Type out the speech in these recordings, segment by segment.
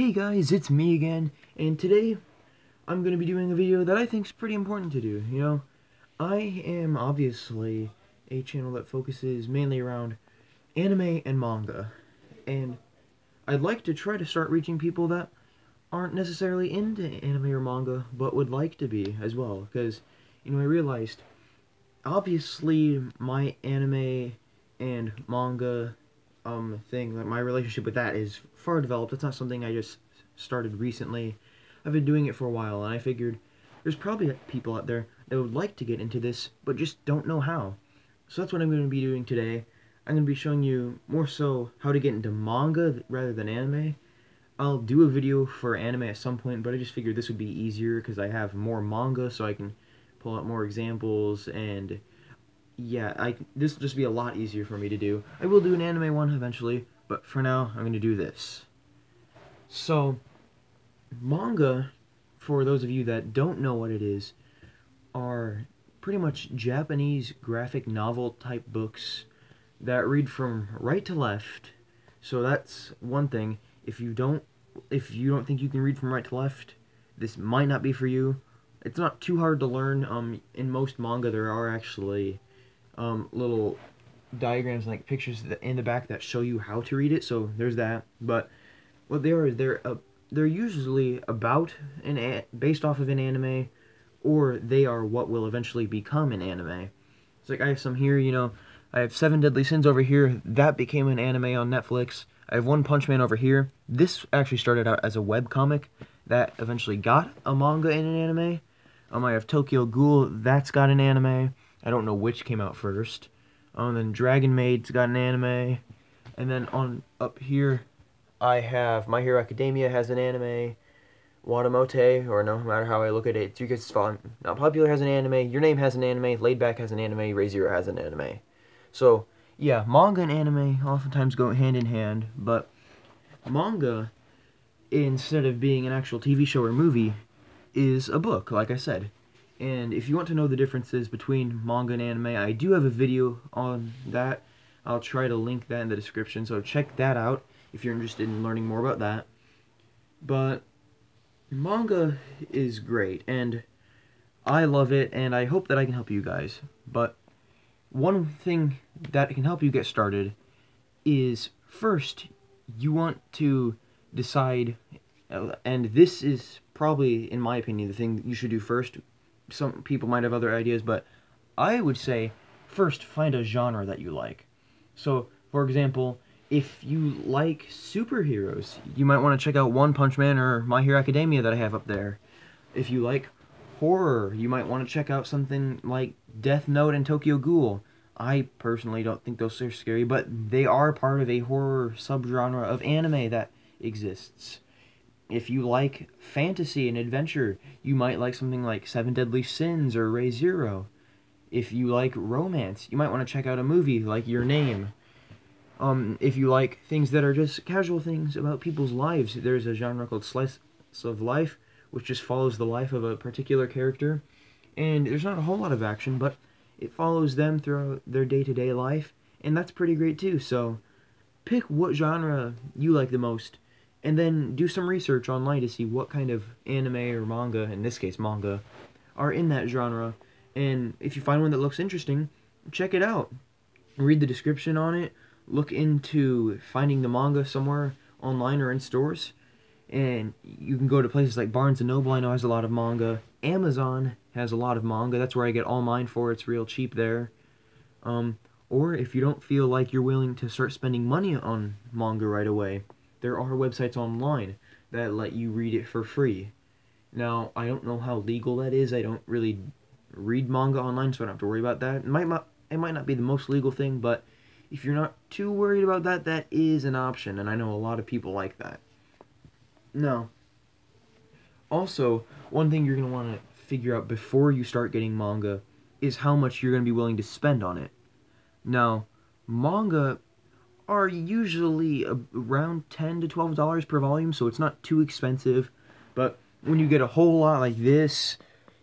Hey guys, it's me again, and today I'm going to be doing a video that I think is pretty important to do. I am obviously a channel that focuses mainly around anime and manga, and I'd like to try to start reaching people that aren't necessarily into anime or manga, but would like to be as well, because, I realized, obviously, my anime and manga thing, like my relationship with that is far developed. It's not something I just started recently. I've been doing it for a while, and I figured there's probably people out there that would like to get into this, but just don't know how. So that's what I'm going to be doing today. I'm going to be showing you more so how to get into manga rather than anime. I'll do a video for anime at some point, but I just figured this would be easier because I have more manga, so I can pull out more examples, and yeah, this will just be a lot easier for me to do. I will do an anime one eventually, but for now, I'm going to do this. So, manga, for those of you that don't know what it is, are pretty much Japanese graphic novel type books that read from right to left. So that's one thing. If you don't think you can read from right to left, this might not be for you. It's not too hard to learn. In most manga, there are actually little diagrams, like pictures in the back that show you how to read it. So there's that. But what they're usually about based off of an anime, or they are what will eventually become an anime. It's like I have some here. I have Seven Deadly Sins over here. That became an anime on Netflix. I have One Punch Man over here. This actually started out as a webcomic that eventually got a manga in an anime. I have Tokyo Ghoul. That's got an anime. I don't know which came out first. Then Dragon Maid's got an anime. And then up here, I have My Hero Academia has an anime. Watamote, or no matter how I look at it, Not Popular has an anime. Your Name has an anime. Laid Back has an anime. Re:Zero has an anime. So, yeah, manga and anime oftentimes go hand in hand, but manga, instead of being an actual TV show or movie, is a book, like I said. And if you want to know the differences between manga and anime, I do have a video on that. I'll try to link that in the description, so check that out if you're interested in learning more about that. But manga is great, and I love it, and I hope that I can help you guys. But one thing that can help you get started is, first, you want to decide, and this is probably, in my opinion, the thing you should do first. Some people might have other ideas, but I would say first find a genre that you like. So, for example, if you like superheroes, you might want to check out One Punch Man or My Hero Academia that I have up there. If you like horror, you might want to check out something like Death Note and Tokyo Ghoul. I personally don't think those are scary, but they are part of a horror subgenre of anime that exists. If you like fantasy and adventure, you might like something like Seven Deadly Sins or Re:Zero. If you like romance, you might want to check out a movie like Your Name. If you like things that are just casual things about people's lives, there's a genre called Slice of Life, which just follows the life of a particular character. And there's not a whole lot of action, but it follows them throughout their day-to-day life, and that's pretty great too. So pick what genre you like the most, and then do some research online to see what kind of anime or manga, in this case manga, are in that genre. And if you find one that looks interesting, check it out. Read the description on it. Look into finding the manga somewhere online or in stores. And you can go to places like Barnes & Noble, I know has a lot of manga. Amazon has a lot of manga. That's where I get all mine for. It's real cheap there. Or if you don't feel like you're willing to start spending money on manga right away, there are websites online that let you read it for free. Now, I don't know how legal that is. I don't really read manga online, so I don't have to worry about that. It might not be the most legal thing, but if you're not too worried about that, that is an option, and I know a lot of people like that. Now, also, one thing you're going to want to figure out before you start getting manga is how much you're going to be willing to spend on it. Now, manga are usually around $10 to $12 per volume, so it's not too expensive. But when you get a whole lot like this,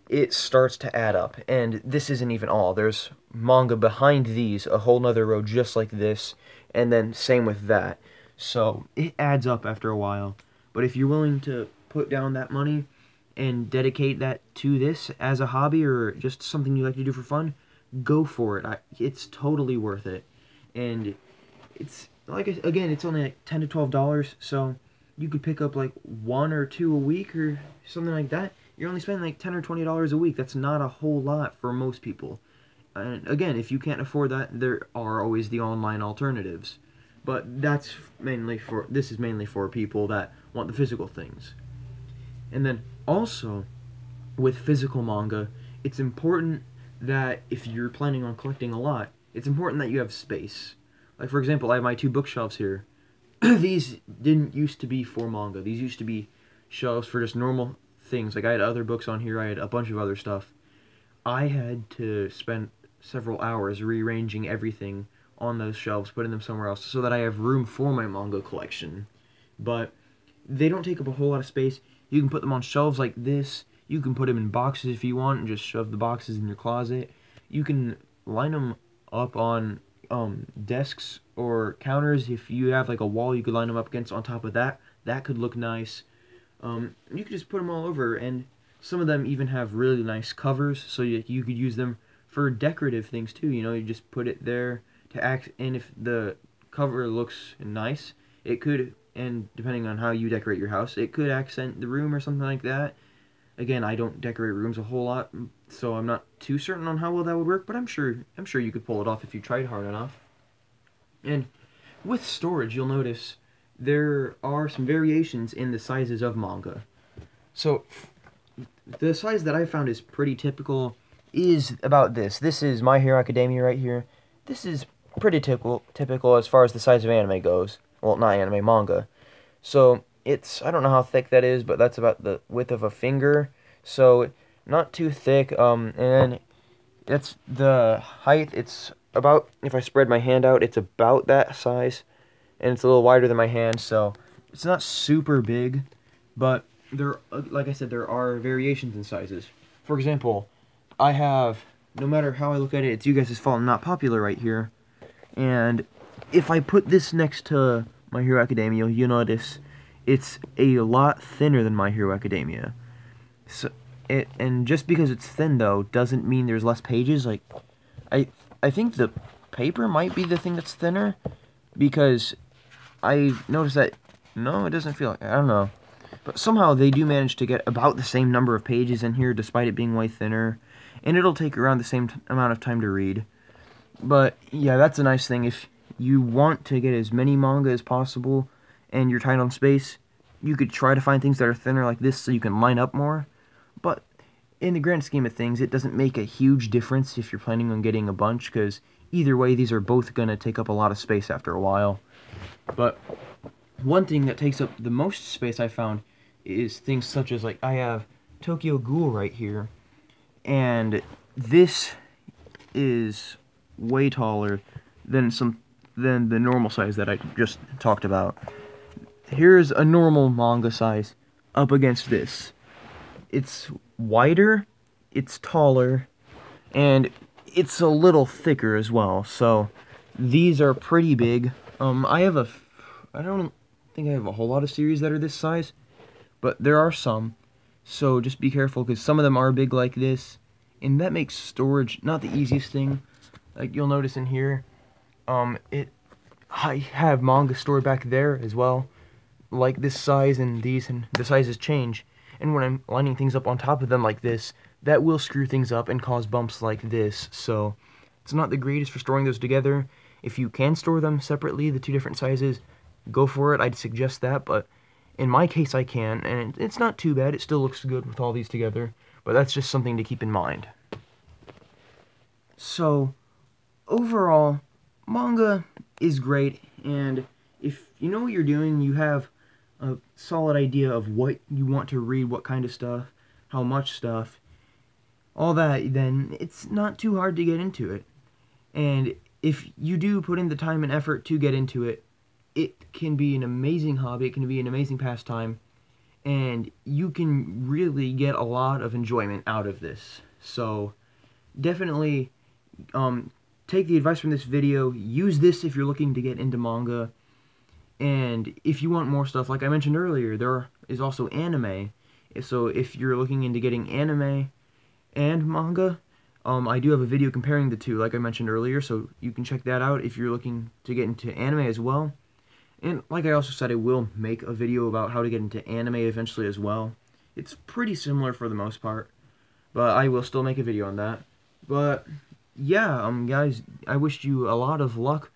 it starts to add up. And this isn't even all. There's manga behind these, a whole nother row just like this, and then same with that. So it adds up after a while. But if you're willing to put down that money and dedicate that to this as a hobby or just something you like to do for fun, go for it. It's totally worth it. And it's again, it's only like $10 to $12, so you could pick up like one or two a week or something like that. You're only spending like $10 or $20 a week. That's not a whole lot for most people. And again, if you can't afford that, there are always the online alternatives. But this is mainly for people that want the physical things. And then also, with physical manga, it's important that if you're planning on collecting a lot, it's important that you have space. Like, for example, I have my 2 bookshelves here. These didn't used to be for manga. These used to be shelves for just normal things. Like, I had other books on here. I had a bunch of other stuff. I had to spend several hours rearranging everything on those shelves, putting them somewhere else, so that I have room for my manga collection. But they don't take up a whole lot of space. You can put them on shelves like this. You can put them in boxes if you want and just shove the boxes in your closet. You can line them up on desks or counters. If you have like a wall you could line them up against on top of that, that could look nice. You could just put them all over, and some of them even have really nice covers, so you could use them for decorative things too. You know, you just put it there to act, and if the cover looks nice, it could, and depending on how you decorate your house, it could accent the room or something like that. Again, I don't decorate rooms a whole lot, so I'm not too certain on how well that would work, but I'm sure you could pull it off if you tried hard enough. And with storage, you'll notice there are some variations in the sizes of manga. So the size that I found is pretty typical is about this. This is My Hero Academia right here. This is pretty typical as far as the size of anime goes. Well, not anime, manga. So it's, I don't know how thick that is, but that's about the width of a finger. So not too thick. And that's the height. It's about, if I spread my hand out, it's about that size. And it's a little wider than my hand, so it's not super big. But there, like I said, there are variations in sizes. For example, I have, no matter how I look at it, it's You Guys' Fault I'm Not Popular right here. And if I put this next to My Hero Academia, you'll notice it's a lot thinner than My Hero Academia. So and just because it's thin though doesn't mean there's less pages. Like I think the paper might be the thing that's thinner, because I noticed that no, it doesn't feel like, I don't know. But somehow they do manage to get about the same number of pages in here despite it being way thinner, and it'll take around the same amount of time to read. But yeah, that's a nice thing. If you want to get as many manga as possible and you're tight on space, you could try to find things that are thinner like this so you can line up more. But in the grand scheme of things, it doesn't make a huge difference if you're planning on getting a bunch, because either way, these are both going to take up a lot of space after a while. But one thing that takes up the most space I found is things such as, like, I have Tokyo Ghoul right here, and this is way taller than the normal size that I just talked about. Here's a normal manga size up against this. It's wider, it's taller, and it's a little thicker as well. So these are pretty big. I don't think I have a whole lot of series that are this size, but there are some. So just be careful, because some of them are big like this, and that makes storage not the easiest thing. Like you'll notice in here, I have manga stored back there as well, like this size and these, and the sizes change. And when I'm lining things up on top of them like this, that will screw things up and cause bumps like this. So it's not the greatest for storing those together. If you can store them separately, the two different sizes, go for it. I'd suggest that, but in my case I can, and it's not too bad. It still looks good with all these together, but that's just something to keep in mind. So overall, manga is great, and if you know what you're doing, you have a solid idea of what you want to read, what kind of stuff, how much stuff, all that, then it's not too hard to get into it. And if you do put in the time and effort to get into it, it can be an amazing hobby, it can be an amazing pastime, and you can really get a lot of enjoyment out of this. So definitely take the advice from this video, use this if you're looking to get into manga, And if you want more stuff, like I mentioned earlier, there is also anime. So if you're looking into getting anime and manga, I do have a video comparing the two, like I mentioned earlier, so you can check that out if you're looking to get into anime as well. And like I also said, I will make a video about how to get into anime eventually as well. It's pretty similar for the most part, but I will still make a video on that. But yeah, guys, I wish you a lot of luck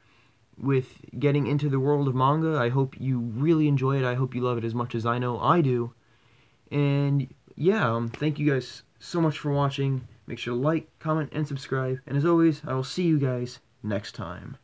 with getting into the world of manga. I hope you really enjoy it. I hope you love it as much as I know I do. And yeah, thank you guys so much for watching. Make sure to like, comment, and subscribe. And as always, I will see you guys next time.